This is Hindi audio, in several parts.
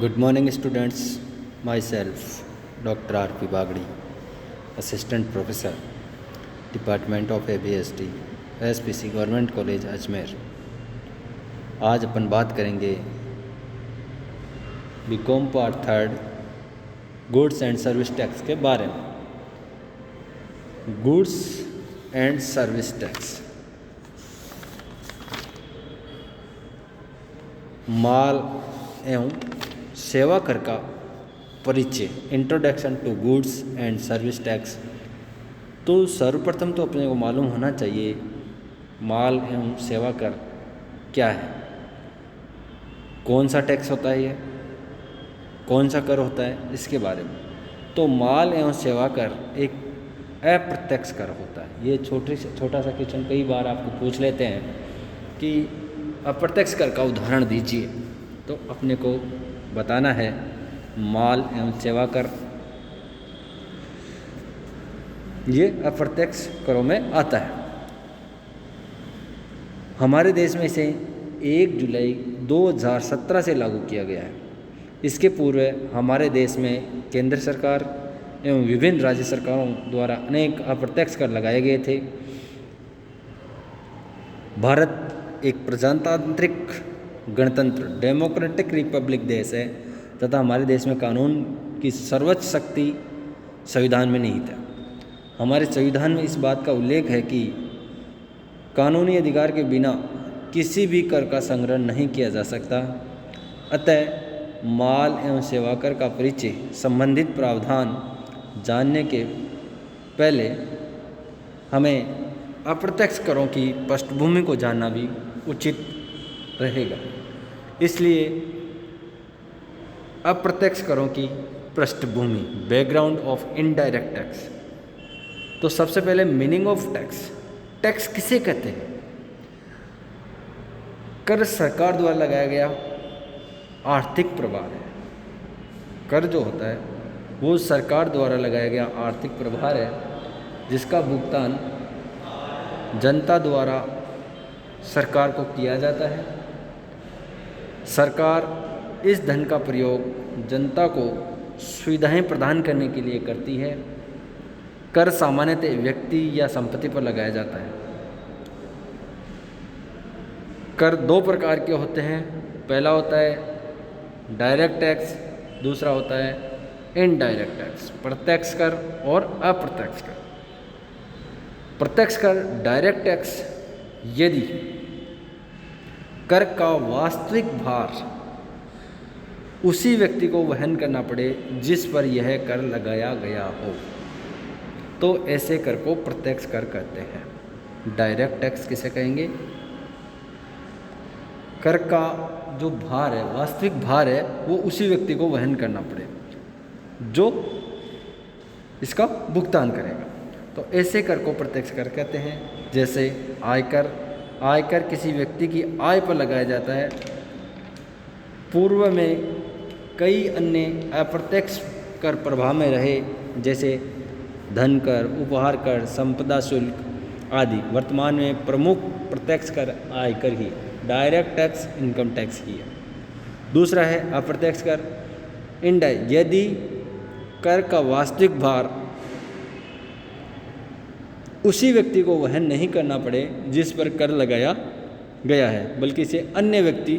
Good morning, students. Myself, Dr. R.P. Bagdi, Assistant Professor, Department of ABSD, SPC Government College, Ajmer. आज अपन बात करेंगे BCom part third goods and service tax के बारे में। गुड्स एंड सर्विस टैक्स, माल एवं सेवा कर का परिचय, introduction to goods and service tax. तो सर्वप्रथम तो अपने को मालूम होना चाहिए माल एवं सेवा कर क्या है, कौन सा टैक्स होता है, ये कौन सा कर होता है, इसके बारे में। तो माल एवं सेवा कर एक अप्रत्यक्ष कर होता है। ये छोटा सा क्वेश्चन कई बार आपको पूछ लेते हैं कि अप्रत्यक्ष कर का उदाहरण दीजिए, तो अपने को बताना है माल एवं सेवा कर ये अप्रत्यक्ष करों में आता है। हमारे देश में इसे 1 जुलाई 2017 से लागू किया गया है। इसके पूर्व हमारे देश में केंद्र सरकार एवं विभिन्न राज्य सरकारों द्वारा अनेक अप्रत्यक्ष कर लगाए गए थे। भारत एक प्रजातांत्रिक गणतंत्र डेमोक्रेटिक रिपब्लिक देश है तथा हमारे देश में कानून की सर्वोच्च शक्ति संविधान में निहित है। हमारे संविधान में इस बात का उल्लेख है कि कानूनी अधिकार के बिना किसी भी कर का संग्रह नहीं किया जा सकता। अतः माल एवं सेवा कर का परिचय संबंधित प्रावधान जानने के पहले हमें अप्रत्यक्ष करों की पृष्ठभूमि को जानना भी उचित रहेगा। इसलिए अप्रत्यक्ष करों की पृष्ठभूमि, बैकग्राउंड ऑफ इनडायरेक्ट टैक्स। तो सबसे पहले मीनिंग ऑफ टैक्स। टैक्स किसे कहते हैं? कर सरकार द्वारा लगाया गया आर्थिक प्रभार है। कर जो होता है वो सरकार द्वारा लगाया गया आर्थिक प्रभार है, जिसका भुगतान जनता द्वारा सरकार को किया जाता है। सरकार इस धन का प्रयोग जनता को सुविधाएं प्रदान करने के लिए करती है। कर सामान्यतः व्यक्ति या संपत्ति पर लगाया जाता है। कर 2 प्रकार के होते हैं। पहला होता है डायरेक्ट टैक्स, दूसरा होता है इनडायरेक्ट टैक्स, प्रत्यक्ष कर और अप्रत्यक्ष कर। प्रत्यक्ष कर डायरेक्ट टैक्स यदि कर का वास्तविक भार उसी व्यक्ति को वहन करना पड़े जिस पर यह कर लगाया गया हो, तो ऐसे कर को प्रत्यक्ष कर कहते हैं। डायरेक्ट टैक्स किसे कहेंगे? कर का जो भार है, वास्तविक भार है, वो उसी व्यक्ति को वहन करना पड़े जो इसका भुगतान करेगा। तो ऐसे कर को प्रत्यक्ष कर कहते हैं। जैसे आयकर। आयकर किसी व्यक्ति की आय पर लगाया जाता है। पूर्व में कई अन्य अप्रत्यक्ष कर प्रभाव में रहे, जैसे धन कर, उपहार कर, संपदा शुल्क आदि। वर्तमान में प्रमुख प्रत्यक्ष कर आयकर ही, डायरेक्ट टैक्स इनकम टैक्स ही है। दूसरा है अप्रत्यक्ष कर इनडायरेक्ट। यदि कर का वास्तविक भार उसी व्यक्ति को वहन नहीं करना पड़े जिस पर कर लगाया गया है, बल्कि इसे अन्य व्यक्ति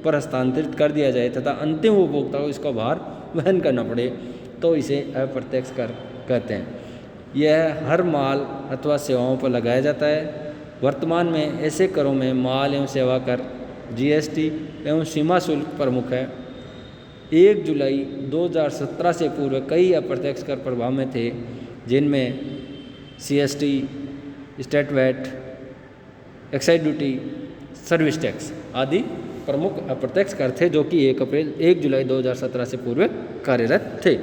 पर हस्तांतरित कर दिया जाए तथा अंतिम उपभोक्ता को इसका भार वहन करना पड़े, तो इसे अप्रत्यक्ष कर कहते हैं। यह हर माल अथवा सेवाओं पर लगाया जाता है। वर्तमान में ऐसे करों में माल एवं सेवा कर, जीएसटी एवं सीमा शुल्क प्रमुख है। 1 जुलाई 2017 से पूर्व कई अप्रत्यक्ष कर प्रभाव में थे, जिनमें CST, state VAT, excise duty, service tax आदि प्रमुख अप्रत्यक्ष कर थे, जो कि 1 जुलाई 2017 से पूर्व कार्यरत थे।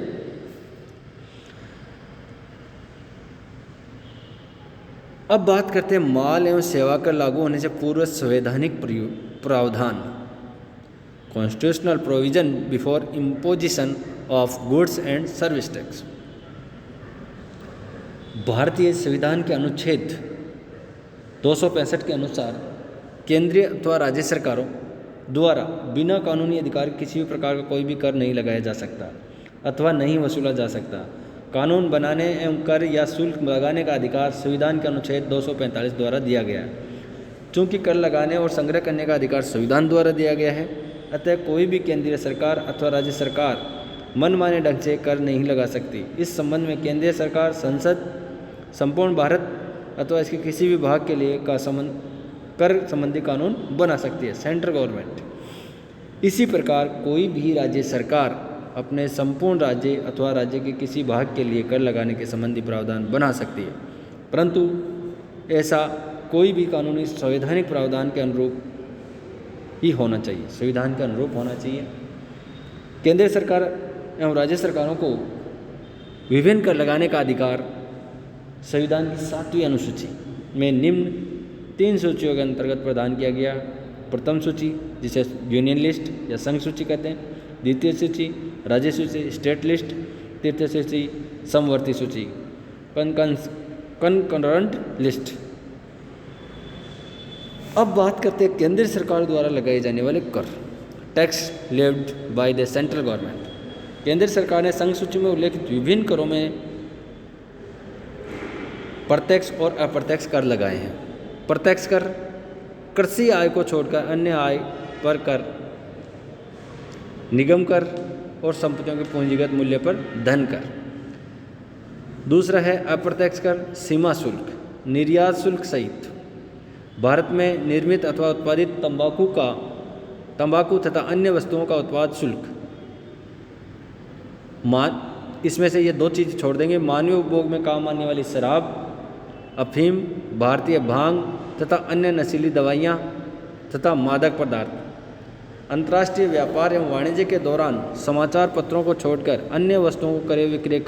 अब बात करते हैं माल एवं सेवा कर लागू होने से पूर्व संवैधानिक प्रावधान, constitutional provision before imposition of goods and service tax. भारतीय संविधान के अनुच्छेद 265 के अनुसार केंद्रीय अथवा राज्य सरकारों द्वारा बिना कानूनी अधिकार के किसी भी प्रकार का कोई भी कर नहीं लगाया जा सकता अथवा नहीं वसूला जा सकता। कानून बनाने एवं कर या शुल्क लगाने का अधिकार संविधान के अनुच्छेद 245 द्वारा दिया गया है। चूँकि कर लगाने और संग्रह करने का अधिकार संविधान द्वारा दिया गया है, अतः कोई भी केंद्रीय सरकार अथवा राज्य सरकार मनमाने ढंग से कर नहीं लगा सकती। इस संबंध में केंद्रीय सरकार संसद संपूर्ण भारत अथवा इसके किसी भी भाग के लिए कर संबंधी कानून बना सकती है, सेंट्रल गवर्नमेंट। इसी प्रकार कोई भी राज्य सरकार अपने संपूर्ण राज्य अथवा राज्य के किसी भाग के लिए कर लगाने के संबंधी प्रावधान बना सकती है, परंतु ऐसा कोई भी कानूनी संवैधानिक प्रावधान के अनुरूप ही होना चाहिए, संविधान के अनुरूप होना चाहिए। केंद्रीय सरकार एवं राज्य सरकारों को विभिन्न कर लगाने का अधिकार संविधान की 7वीं अनुसूची में निम्न 3 सूचियों के अंतर्गत प्रदान किया गया। प्रथम सूची जिसे यूनियन लिस्ट या संघ सूची कहते हैं, द्वितीय सूची राज्य सूची स्टेट लिस्ट, तृतीय सूची समवर्ती सूची कंकरंट लिस्ट। अब बात करते हैं केंद्र सरकार द्वारा लगाए जाने वाले कर, tax levied by the central government. केंद्र सरकार ने संघ सूची में उल्लेखित विभिन्न करों में प्रत्यक्ष और अप्रत्यक्ष कर लगाए हैं। प्रत्यक्ष कर कृषि आय को छोड़कर अन्य आय पर कर, निगम कर और संपत्तियों के पूंजीगत मूल्य पर धन कर। दूसरा है अप्रत्यक्ष कर, सीमा शुल्क, निर्यात शुल्क सहित भारत में निर्मित अथवा उत्पादित तंबाकू तथा अन्य वस्तुओं का उत्पाद शुल्क। इसमें से ये 2 चीज़ छोड़ देंगे, मानवीय उपभोग में काम आने वाली शराब, अफीम, भारतीय भांग तथा अन्य नशीली दवाइयाँ तथा मादक पदार्थ। अंतर्राष्ट्रीय व्यापार एवं वाणिज्य के दौरान समाचार पत्रों को छोड़कर अन्य वस्तुओं को क्रय विक्रय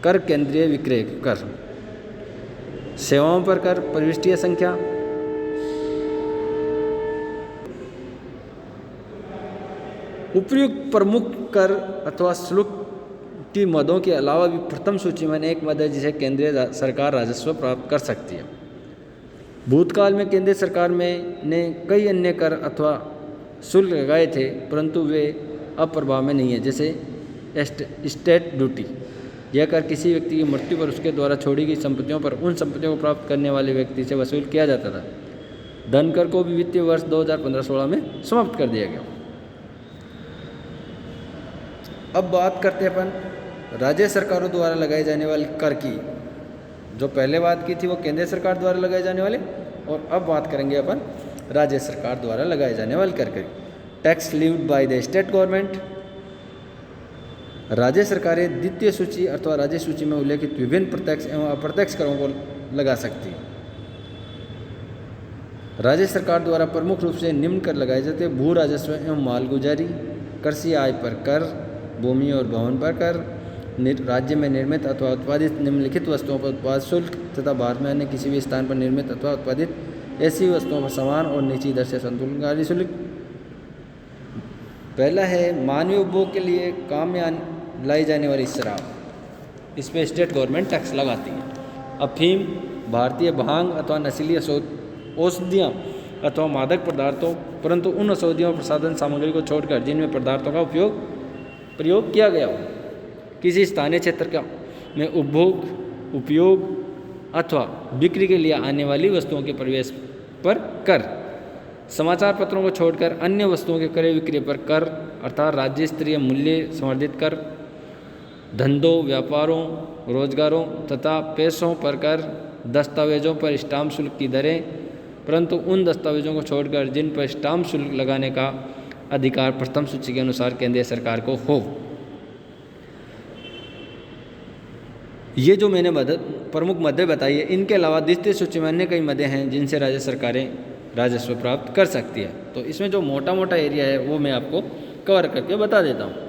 कर केंद्रीय विक्रय कर। सेवाओं पर कर, प्रविष्टियाँ संख्या, उपयुक्त प्रमुख कर अथवा शुल्क की मदों के अलावा भी प्रथम सूची में एक मद है जिसे केंद्रीय सरकार राजस्व प्राप्त कर सकती है। भूतकाल में केंद्रीय सरकार ने कई अन्य कर अथवा शुल्क लगाए थे, परंतु वे अब प्रभाव में नहीं है, जैसे स्टेट ड्यूटी। यह कर किसी व्यक्ति की मृत्यु पर उसके द्वारा छोड़ी गई संपत्तियों पर उन संपत्तियों को प्राप्त करने वाले व्यक्ति से वसूल किया जाता था। धन कर को भी वित्तीय वर्ष 2015-16 में समाप्त कर दिया गया। अब बात करते हैं अपन राज्य सरकारों द्वारा लगाए जाने वाले कर की। जो पहले बात की थी वो केंद्र सरकार द्वारा लगाए जाने वाले, और अब बात करेंगे अपन राज्य सरकार द्वारा लगाए जाने वाले कर की। Tax levied by the state government. राज्य सरकारें द्वितीय सूची अथवा राज्य सूची में उल्लेखित विभिन्न प्रत्यक्ष एवं अप्रत्यक्ष करों को लगा सकती है। राज्य सरकार द्वारा प्रमुख रूप से निम्न कर लगाए जाते हैं: भू राजस्व एवं मालगुजारी, कृषि आय पर कर, भूमि और भवन पर कर, राज्य में निर्मित अथवा उत्पादित निम्नलिखित वस्तुओं पर उत्पाद शुल्क तथा भारत में अन्य किसी भी स्थान पर निर्मित अथवा उत्पादित ऐसी वस्तुओं पर समान और निची दर से संतुलनकारी शुल्क। पहला है मानवीय उपभोग के लिए काम में लाई जाने वाली शराब, इस पर स्टेट गवर्नमेंट टैक्स लगाती है। अफीम, भारतीय भांग अथवा नशीली औषधियाँ अथवा मादक पदार्थों, परंतु उन औषधियों प्रसाधन सामग्री को छोड़कर जिनमें पदार्थों का प्रयोग किया गया हो। किसी स्थानीय क्षेत्र में उपयोग अथवा बिक्री के लिए आने वाली वस्तुओं के प्रवेश पर कर। समाचार पत्रों को छोड़कर अन्य वस्तुओं के क्रय विक्रय पर कर अर्थात राज्य स्तरीय मूल्य संवर्धित कर। धंधों, व्यापारों, रोजगारों तथा पेशों पर कर। दस्तावेजों पर स्टाम्प शुल्क की दरें, परंतु उन दस्तावेजों को छोड़कर जिन पर स्टाम्प शुल्क लगाने का अधिकार प्रथम सूची के अनुसार केंद्रीय सरकार को हो। ये जो मैंने प्रमुख मदे बताई है, इनके अलावा द्वितीय सूची में अन्य कई मदे हैं जिनसे राज्य सरकारें राजस्व प्राप्त कर सकती है। तो इसमें जो मोटा मोटा एरिया है वो मैं आपको कवर करके बता देता हूँ।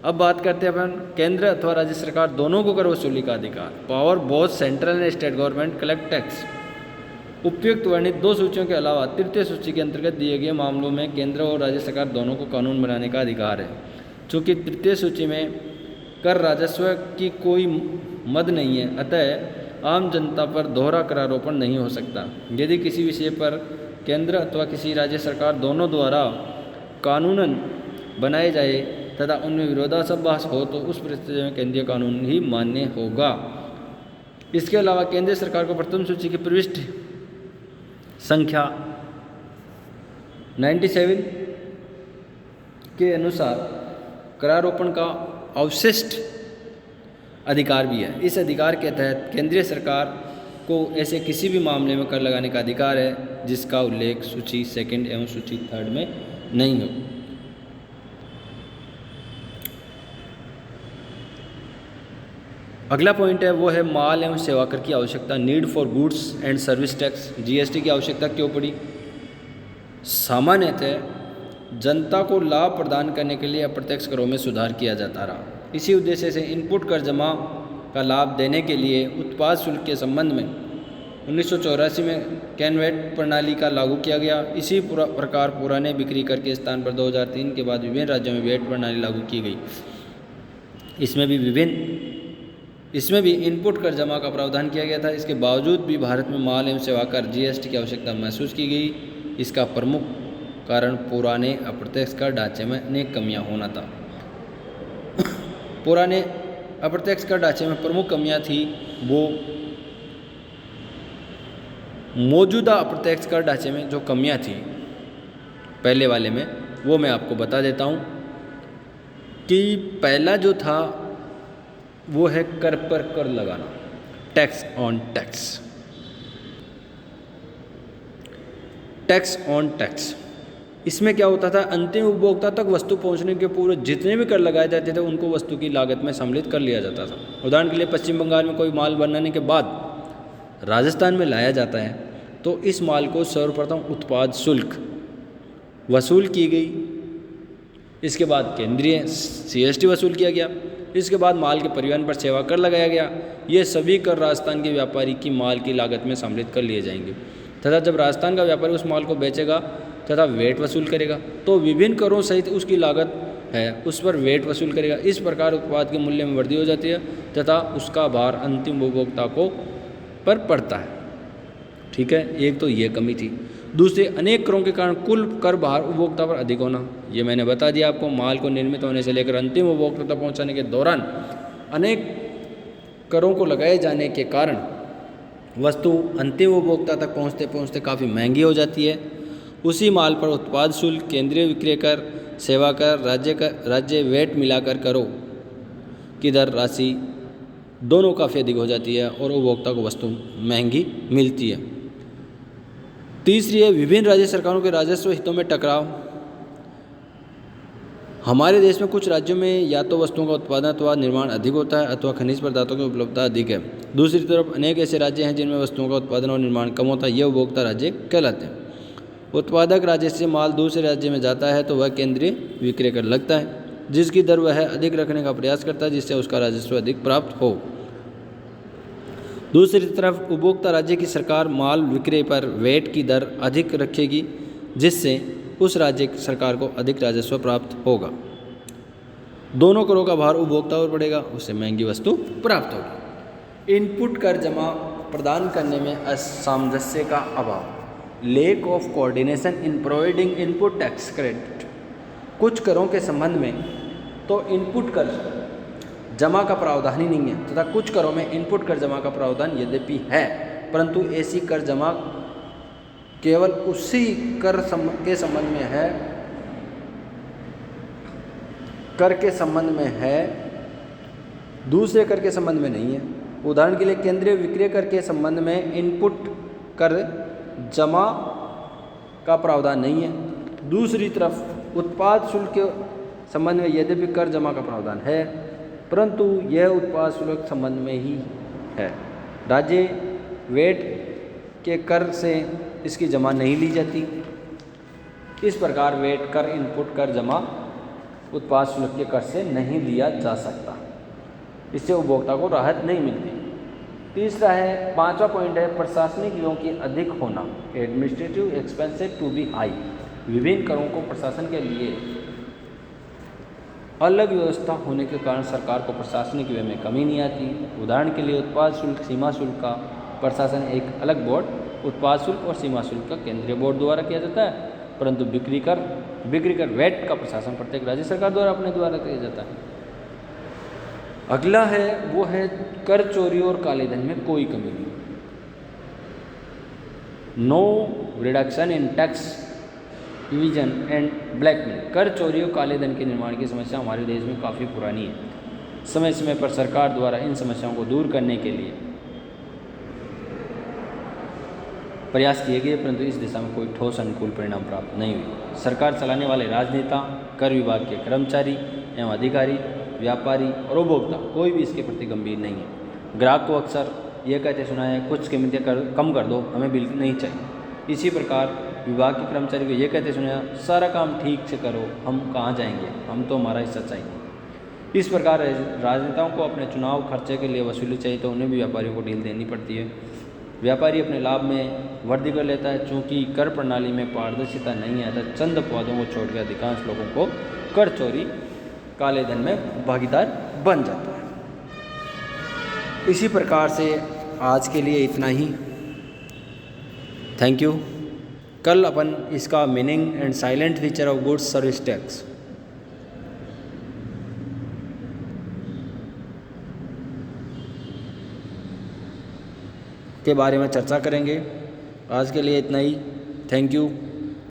अब बात करते हैं अपन केंद्र अथवा राज्य सरकार दोनों को कर वसूली का अधिकार। Power both central and state government collect tax. उपयुक्त वर्णित 2 सूचियों के अलावा तृतीय सूची के अंतर्गत दिए गए मामलों में केंद्र और राज्य सरकार दोनों को कानून बनाने का अधिकार है। चूँकि तृतीय सूची में कर राजस्व की कोई मद नहीं है, अतः आम जनता पर दोहरा करारोपण नहीं हो सकता। यदि किसी विषय पर केंद्र अथवा किसी राज्य सरकार दोनों द्वारा कानूनन बनाए जाए तथा उनमें विरोधाभास हो तो उस परिस्थिति में केंद्रीय कानून ही मान्य होगा। इसके अलावा केंद्रीय सरकार को प्रथम सूची की प्रविष्टि संख्या 97 के अनुसार करारोपण का अवशिष्ट अधिकार भी है। इस अधिकार के तहत केंद्रीय सरकार को ऐसे किसी भी मामले में कर लगाने का अधिकार है जिसका उल्लेख सूची 2 एवं सूची 3 में नहीं हो। अगला पॉइंट है वो है माल एवं सेवा कर की आवश्यकता, need for goods and service tax. GST की आवश्यकता क्यों पड़ी? सामान्यतः जनता को लाभ प्रदान करने के लिए अप्रत्यक्ष करों में सुधार किया जाता रहा। इसी उद्देश्य से इनपुट कर जमा का लाभ देने के लिए उत्पाद शुल्क के संबंध में 1984 में कैनवेट प्रणाली का लागू किया गया। इसी प्रकार पुराने बिक्री कर के स्थान पर 2003 के बाद विभिन्न राज्यों में वेट प्रणाली लागू की गई। इसमें भी इनपुट कर जमा का प्रावधान किया गया था। इसके बावजूद भी भारत में माल एवं सेवा कर जीएसटी की आवश्यकता महसूस की गई। इसका प्रमुख कारण पुराने अप्रत्यक्ष कर ढांचे में अनेक कमियां होना था। पुराने अप्रत्यक्ष कर ढांचे में प्रमुख कमियां थी वो मौजूदा अप्रत्यक्ष कर ढांचे में जो कमियां थी पहले वाले में वो मैं आपको बता देता हूँ कि पहला जो था वो है कर पर कर लगाना, tax on tax. Tax on tax इसमें क्या होता था, अंतिम उपभोक्ता तक वस्तु पहुंचने के पूर्व जितने भी कर लगाए जाते थे उनको वस्तु की लागत में सम्मिलित कर लिया जाता था। उदाहरण के लिए पश्चिम बंगाल में कोई माल बनाने के बाद राजस्थान में लाया जाता है तो इस माल को सर्वप्रथम उत्पाद शुल्क वसूल की गई, इसके बाद केंद्रीय सीएसटी वसूल किया गया, इसके बाद माल के परिवहन पर सेवा कर लगाया गया। ये सभी कर राजस्थान के व्यापारी की माल की लागत में सम्मिलित कर लिए जाएंगे तथा जब राजस्थान का व्यापारी उस माल को बेचेगा तथा वेट वसूल करेगा तो विभिन्न करों सहित उसकी लागत है उस पर वेट वसूल करेगा। इस प्रकार उत्पाद के मूल्य में वृद्धि हो जाती है तथा उसका भार अंतिम उपभोक्ता को पर पड़ता है। ठीक है, एक तो ये कमी थी। दूसरे, अनेक करों के कारण कुल कर भार उपभोक्ता पर अधिक होना। ये मैंने बता दिया आपको, माल को निर्मित होने से लेकर अंतिम उपभोक्ता तक पहुँचाने के दौरान अनेक करों को लगाए जाने के कारण वस्तु अंतिम उपभोक्ता तक पहुँचते पहुँचते काफ़ी महंगी हो जाती है। उसी माल पर उत्पाद शुल्क, केंद्रीय विक्रय कर, सेवा कर, राज्य वेट मिलाकर करों की दर राशि दोनों काफ़ी अधिक हो जाती है और उपभोक्ता को वस्तु महंगी मिलती है। तीसरी है विभिन्न राज्य सरकारों के राजस्व हितों में टकराव। हमारे देश में कुछ राज्यों में या तो वस्तुओं का उत्पादन अथवा निर्माण अधिक होता है अथवा खनिज पदार्थों की उपलब्धता अधिक है। दूसरी तरफ अनेक ऐसे राज्य हैं जिनमें वस्तुओं का उत्पादन और निर्माण कम होता है। ये उपभोक्ता राज्य कहलाते हैं। उत्पादक राज्य से माल दूसरे राज्य में जाता है तो वह केंद्रीय विक्रय कर लगता है जिसकी दर वह अधिक रखने का प्रयास करता है जिससे उसका राजस्व अधिक प्राप्त हो। दूसरी तरफ उपभोक्ता राज्य की सरकार माल विक्रय पर वेट की दर अधिक रखेगी जिससे उस राज्य की सरकार को अधिक राजस्व प्राप्त होगा। दोनों करों का भार उपभोक्ता पर पड़ेगा, उससे महंगी वस्तु प्राप्त होगी। इनपुट कर जमा प्रदान करने में असामंजस्य का अभाव, lake of coordination in providing input tax credit. कुछ करों के संबंध में तो इनपुट कर जमा का प्रावधान ही नहीं है तथा कुछ करों में इनपुट कर जमा का प्रावधान यद्यपि है परंतु ऐसी कर जमा केवल उसी कर के संबंध में है, कर के संबंध में है, दूसरे कर के संबंध में नहीं है। उदाहरण के लिए केंद्रीय विक्रय कर के संबंध में इनपुट कर जमा का प्रावधान नहीं है। दूसरी तरफ उत्पाद शुल्क के संबंध में यद्यपि कर जमा का प्रावधान है परंतु यह उत्पाद शुल्क संबंध में ही है। राज्य वेट के कर से इसकी जमा नहीं ली जाती। इस प्रकार वेट कर, इनपुट कर जमा उत्पाद शुल्क के कर से नहीं लिया जा सकता, इससे उपभोक्ता को राहत नहीं मिलती। तीसरा है, पांचवा पॉइंट है प्रशासनिक व्ययों की अधिक होना, administrative expenses to be high. विभिन्न करों को प्रशासन के लिए अलग व्यवस्था होने के कारण सरकार को प्रशासनिक व्यय में कमी नहीं आती। उदाहरण के लिए उत्पाद शुल्क, सीमा शुल्क का प्रशासन एक अलग बोर्ड, उत्पाद शुल्क और सीमा शुल्क का केंद्रीय बोर्ड द्वारा किया जाता है, परंतु बिक्री कर वैट का प्रशासन प्रत्येक राज्य सरकार द्वारा अपने द्वारा किया जाता है। अगला है वो है कर चोरी और काले धन में कोई कमी नहीं। No reduction in tax evasion and blackmail. कर चोरी और काले धन के निर्माण की समस्या हमारे देश में काफ़ी पुरानी है। समय समय पर सरकार द्वारा इन समस्याओं को दूर करने के लिए प्रयास किए गए, परंतु इस दिशा में कोई ठोस अनुकूल परिणाम प्राप्त नहीं हुए। सरकार चलाने वाले राजनेता, कर विभाग के कर्मचारी एवं अधिकारी, व्यापारी और उपभोक्ता कोई भी इसके प्रति गंभीर नहीं है। ग्राहक को अक्सर यह कहते सुना है, कुछ कीमतें कम कर दो, हमें बिल नहीं चाहिए। इसी प्रकार विभाग के कर्मचारी को ये कहते सुना, सारा काम ठीक से करो, हम कहाँ जाएंगे, हम तो हमारा हिस्सा चाहिए। इस प्रकार राजनेताओं को अपने चुनाव खर्चे के लिए वसूली चाहिए तो उन्हें भी व्यापारियों को डील देनी पड़ती है। व्यापारी अपने लाभ में वृद्धि कर लेता है। चूँकि कर प्रणाली में पारदर्शिता नहीं है तो चंद अपवादों को छोड़कर अधिकांश लोगों को कर चोरी, काले धन में भागीदार बन जाता है। इसी प्रकार से आज के लिए इतना ही। Thank you. कल अपन इसका meaning and silent feature of goods service tax के बारे में चर्चा करेंगे। आज के लिए इतना ही। Thank you.